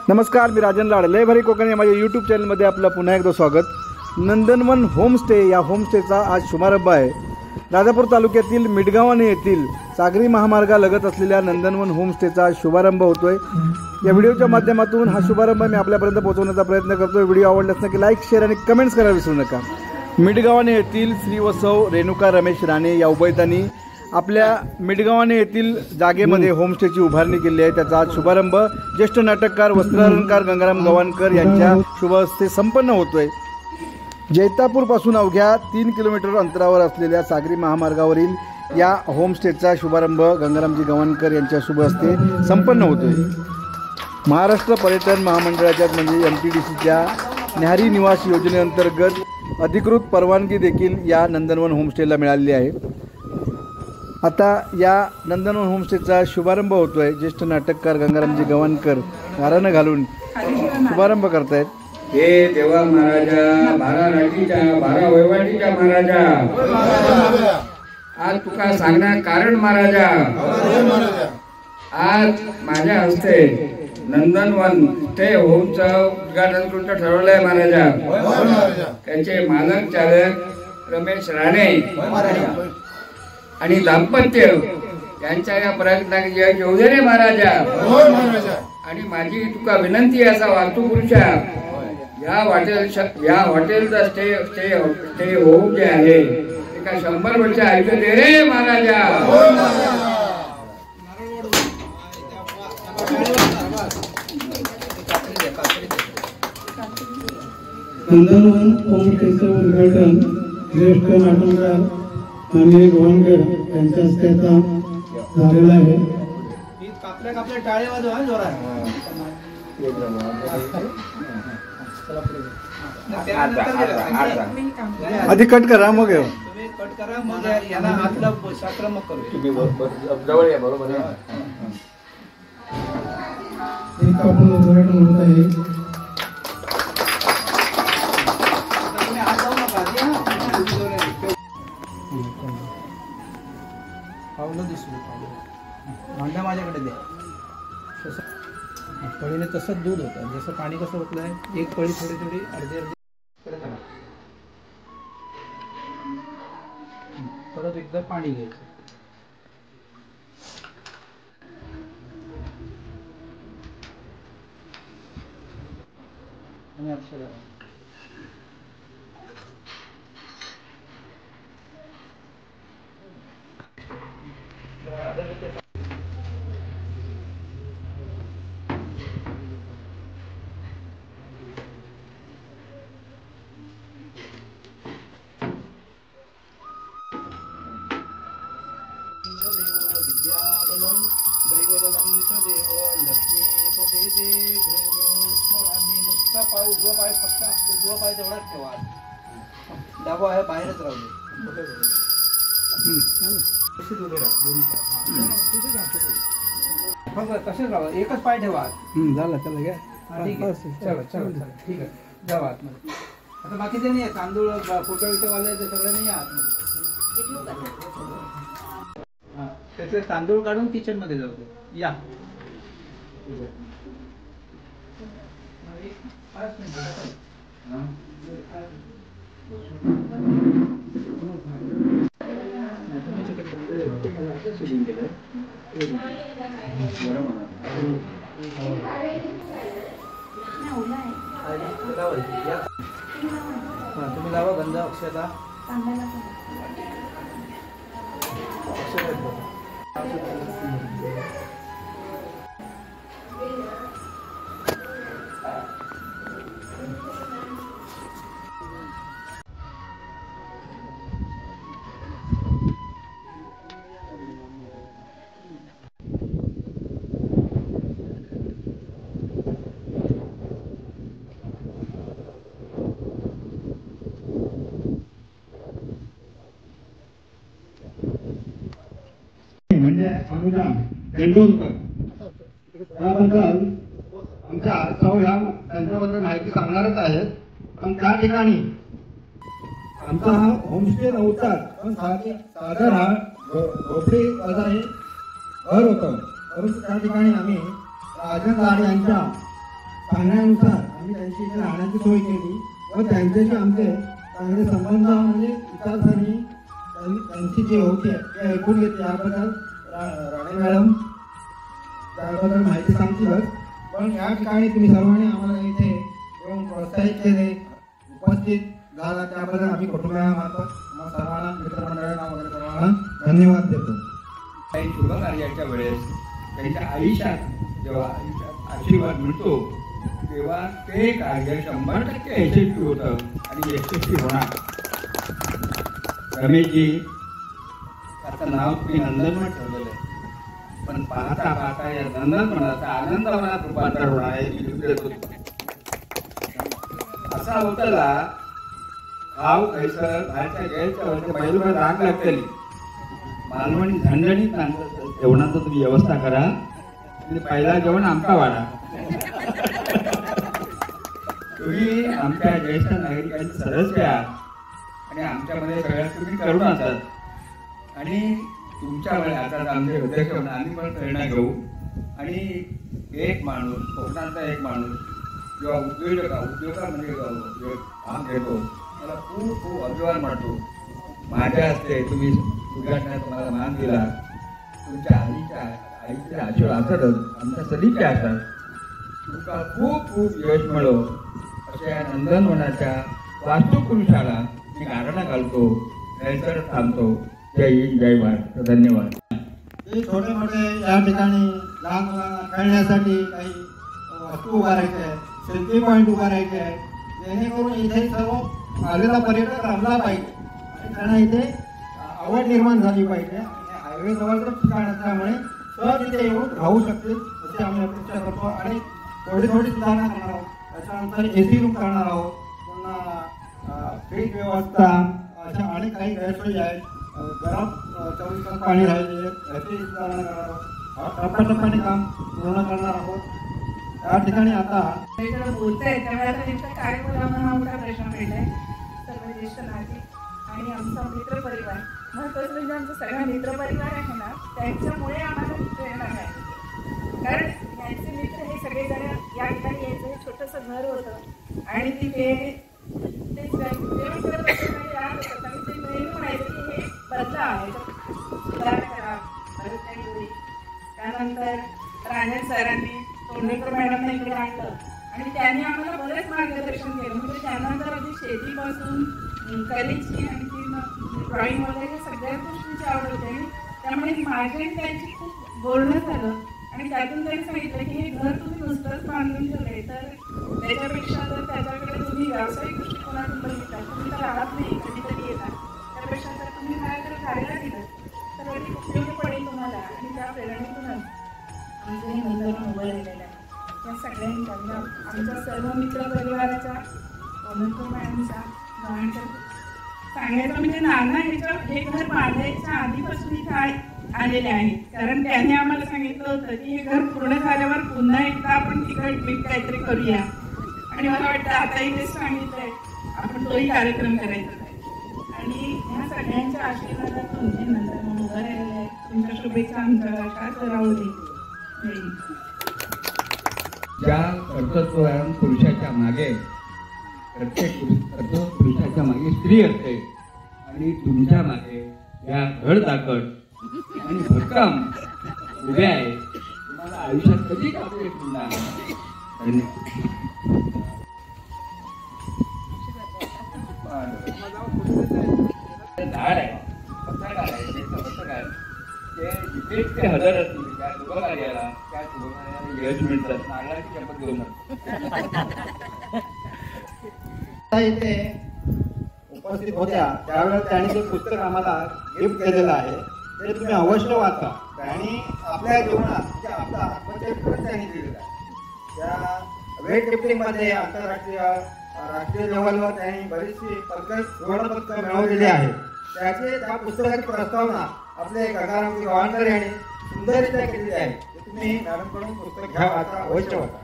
नमस्कार, मी राजन लाड लय भारी कोकण या माझ्या यूट्यूब चॅनलमध्ये आपलं पुन्हा एकदा स्वागत. नंदनवन होमस्टे या होमस्टेचा आज शुभारंभ आहे. राजापूर तालुक्यातील मिडगावाने येथील सागरी महामार्गालगत असलेल्या नंदनवन होमस्टेचा शुभारंभ होतोय. या व्हिडिओच्या माध्यमातून हा शुभारंभ मी आपल्यापर्यंत पोहोचवण्याचा प्रयत्न करतोय. व्हिडिओ आवडल्यास नक्की लाईक, शेअर आणि कमेंट्स करायला विसरू नका. मिडगावाने येथील श्री वसव रेणुका रमेश राणे या उभयतांनी आपल्या मिडगावाने येथील जागेमध्ये होमस्टेची उभारणी केली आहे. त्याचा आज शुभारंभ ज्येष्ठ नाटककार वस्त्रालंकार गंगाराम गवाणकर यांच्या शुभ हस्ते संपन्न होतोय. जैतापूरपासून अवघ्या 3 किलोमीटर अंतरावर असलेल्या सागरी महामार्गावरील या होमस्टेचा शुभारंभ गंगारामजी गवाणकर यांच्या शुभ हस्ते संपन्न होतोय. महाराष्ट्र पर्यटन महामंडळाच्या म्हणजे MTDCच्या न्याहारी निवास योजनेअंतर्गत अधिकृत परवानगी देखील या नंदनवन होमस्टेला मिळालेली आहे. आता या नंदनवन होमस्टेचा शुभारंभ होतोय. ज्येष्ठ नाटककार गंगारामजी गवाणकर गारानं घालून शुभारंभ करतायत. हे देवा महाराजा, बारा राटीच्या, बारा वैवाटीच्या महाराजा, आज तुका सांगण्यात कारण महाराजा, आज माझ्या हस्ते नंदनवन ते होमचं उद्घाटन करून ठरवलंय महाराजा. त्याचे मालक चालक रमेश राणे आणि दाम्पत्य यांच्या या प्रयत्नात येऊ दे रे महाराजा. आणि माझी तुका विनंती असा वास्तुपुरुषा, या हॉटेलचा स्टे होम जे आहे एका 100 वर्ष आयुष्य दे रे महाराजा. नंदनवन होमस्टेचं उद्घाटन ज्येष्ठ नाटककार आणि गवाणकर यांच्या हस्ते झालेलं आहे. आपल्या टाळे वाजवा जोरात. आधी कट करा मग तुम्ही कट करा, मग यांना हातला आक्रमक करू. तुम्ही जवळ या. बरोबर आहे. एक आपण उद्घाटन होत आहे. भांडा माझ्याकडे द्या. पळीने तसंच दूध होतं. जसं पाणी कसं होतलं आहे, एक पळी थोडी थोडी अर्धी परत एकदा पाणी घ्यायचं. आणि अक्षर उजवा पाय फक्त उजवा पाय तेवढाच ठेवा. डावा आहे बाहेरच राहू दे. तसेच उभे राहा दोन्ही फक्त तसेच राहा. एकच पाय ठेवा. झालं. चला घ्या. चला ठीक आहे. जावा आतमध्ये. आता बाकीचे नाही आहे. तांदूळ फोटो वाले ते सगळे नाही आतमध्ये. त्याचे तांदूळ काढून किचन मध्ये जाऊ दे. या तुम्ही लावा गंध अक्षता. म्हणजे अनुदान तेंडुलकर त्याबद्दल आमच्या सौ ह्या त्यांच्याबद्दल माहिती सांगणारच आहेत. पण त्या ठिकाणी आमचा हा होमस्टे नव्हता, पण सादर हा झोपडी असा हे घर होतं. परंतु त्या ठिकाणी आम्ही राजन लाड यांच्या सांगण्यानुसार आम्ही त्यांची इथे राहण्याची सोय केली व त्यांच्याशी आमचे चांगले संबंध म्हणजे विचारसरणी त्यांची जी होती ते ऐकून घेतली. याबद्दल राणे मॅडम त्याबद्दल माहिती सांगतीलच. पण या ठिकाणी तुम्ही सर्वांनी आम्हाला इथे येऊन प्रोत्साहित केले, उपस्थित झाला त्याबद्दल आम्ही कुटुंबामार्फत तुम्हाला सर्वांना, मित्रमंडळांना वगैरे सर्वांना धन्यवाद देतो. काही शुभ कार्याच्या वेळेस त्यांच्या आयुष्यात जेव्हा आयुष्यात आशीर्वाद मिळतो तेव्हा ते कार्य 100% यशस्वी होतं आणि यशस्वी होणार. रमेशजी त्याचं नाव तुम्ही नंदनवन ठेवलेलं आहे, पण पाहता पाहता या नंदनवनाचा आनंदवनात रूपांतर होणार आहे. असा होतला खाव कैसर बाहेरच्या गैरच्या पहिलं राग लागतली मालवणी झणझणीत जेवणाचं तुम्ही व्यवस्था करा आणि पहिला जेवण आमका वाढा. तुम्ही आमच्या ज्येष्ठ नागरिकांचे सदस्य आहात आणि आमच्यामध्ये सगळ्यात तुम्ही तरुण असतात आणि तुमच्यामुळे आता आमचे अध्यक्ष म्हणून आम्ही पण प्रेरणा घेऊ आणि एक माणूस कोकणातला एक माणूस जेव्हा उद्योगामध्ये काम घेतो मला खूप खूप अभिमान वाटतो. माझ्या हस्ते तुम्ही उद्घाटनात तुम्हाला मान दिला. तुमच्या आईचे आशीर्वाद असतच आमच्या सदिच्छा असतात. तुमचा खूप खूप यश मिळो अशा या नंदनवनाच्या वास्तुपुरुषाला मी गारणा घालतो, नैसर थांबतो. जय हिंद, जय भारत. धन्यवाद. हे छोटे मोठे या ठिकाणी लहान मुलांना खेळण्यासाठी काही वस्तू उभारायचे आहेत, सेल्फी पॉईंट उभारायचे आहेत, जेणेकरून इथे सर्व आलेला पर्यटक रमला पाहिजे आणि त्यांना इथे आवड निर्माण झाली पाहिजे. आणि हायवे जवळचं ठिकाण असल्यामुळे सहज इथे येऊन राहू शकतील अशी आम्ही अपेक्षा करतो. आणि थोडी सुधारणा करणार आहोत. त्याच्यानंतर AC रूम करणार आहोत, पुन्हा फ्रीज व्यवस्था, अशा अनेक काही गैरसोयी आहेत. गरम 24 तास पाणी राहिले याची सुधारणा करणार आहोत. टप्प्याटप्प्याने काम पूर्ण करणार आहोत. या ठिकाणी आता बोलताय त्यामुळे आता नेमका काय बोलावं हा मोठा प्रश्न पडलाय. सर्व ज्येष्ठ नागरिक आणि आमचा मित्रपरिवार, महत्वाचं म्हणजे आमचा सगळा मित्रपरिवार आहे ना, त्यांच्यामुळे आम्हाला प्रेरणा आहे. कारण यांचे मित्र हे सगळेजण या ठिकाणी यायचं हे छोटंसं घर होतं आणि तिथे तेच जेवण करत असताना राहत असतात आणि ते नेहमी म्हणायचं की हे बदला आहे, सुधारणा करा. त्यानंतर राणे सरांनी तोंडेकर मॅडमने इकडे आणलं आणि त्यांनी आम्हाला बरेच मार्गदर्शन केलं. म्हणजे त्यानंतर अगदी शेतीपासून कलेची आणखी ड्रॉइंग वगैरे सगळ्या गोष्टींची आवड होती आणि त्यामुळे माझ्या त्यांची खूप बोलणं झालं आणि त्यातून त्यांनी सांगितलं की हे घर तुम्ही नुसतंच बांधून ठेवलंय तर त्याच्यापेक्षा जर त्याच्याकडे तुम्ही व्यावसायिक दृष्टिकोनातून बघितला, तुम्ही तर राहत नाही, कधीतरी येतात, त्यापेक्षा जर तुम्ही माझ्याकडे राहायला दिलं तर अगदी उपयोगी पडेल तुम्हाला. आणि त्या प्रेरणेतूनच आमचं हे नंदनवन उभं राहिलेलं आहे. त्या सगळ्यांच्या आमच्या सर्व मित्रपरिवाराच्या कोणत्या मॅडमचा गावांच्या सांगायचं म्हणजे नाना हे घर बांधायच्या आधीपासून इथे आलेले आहेत. कारण त्याने आम्हाला सांगितलं होतं की हे घर पूर्ण झाल्यावर पुन्हा एकदा आपण तिकड ट्रिप काहीतरी करूया आणि मला वाटतं आता इथे सांगितलंय आपण तोही कार्यक्रम करायचा आहे. आणि ह्या सगळ्यांच्या आशीर्वादातून हे नंदनवन उभं राहिलेलं आहे. तुमच्या शुभेच्छा आमच्या शाळेत राहू दे. ज्या कर्तृत्ववान पुरुषाच्या मागे प्रत्येक पुरुषाच्या मागे स्त्री असते आणि तुमच्या मागे या धड ताकद आणि भक्कम उभ्या आहे. तुम्हाला आयुष्यात कधी अपडेट मिळणार. झाड आहे पत्रकार आहे पत्रकार ते जिथे ते हजर असतील त्या शुभकार्याला यश मिळतात. नारळाची शपथ घेऊन इथे उपस्थित होत्या त्यावेळेस त्यांनी जे पुस्तक आम्हाला गिफ्ट केलेलं आहे ते तुम्ही अवश्य वाचा. त्यांनी आपल्या जीवनात म्हणजे आपला आत्मचरित्र त्यांनी दिलेलं आहे. त्या वेट लिफ्टिंगमध्ये आंतरराष्ट्रीय राष्ट्रीय लेवलवर त्यांनी बरीचशी सुवर्णपदकं मिळवलेली आहेत. त्या पुस्तकाची प्रस्तावना आपले गंगारामजी गवाणकर यांनी सुंदररित्या केलेली आहे. तुम्ही मॅडमकडून पुस्तक घ्या, वाचा, अवश्य वाचा.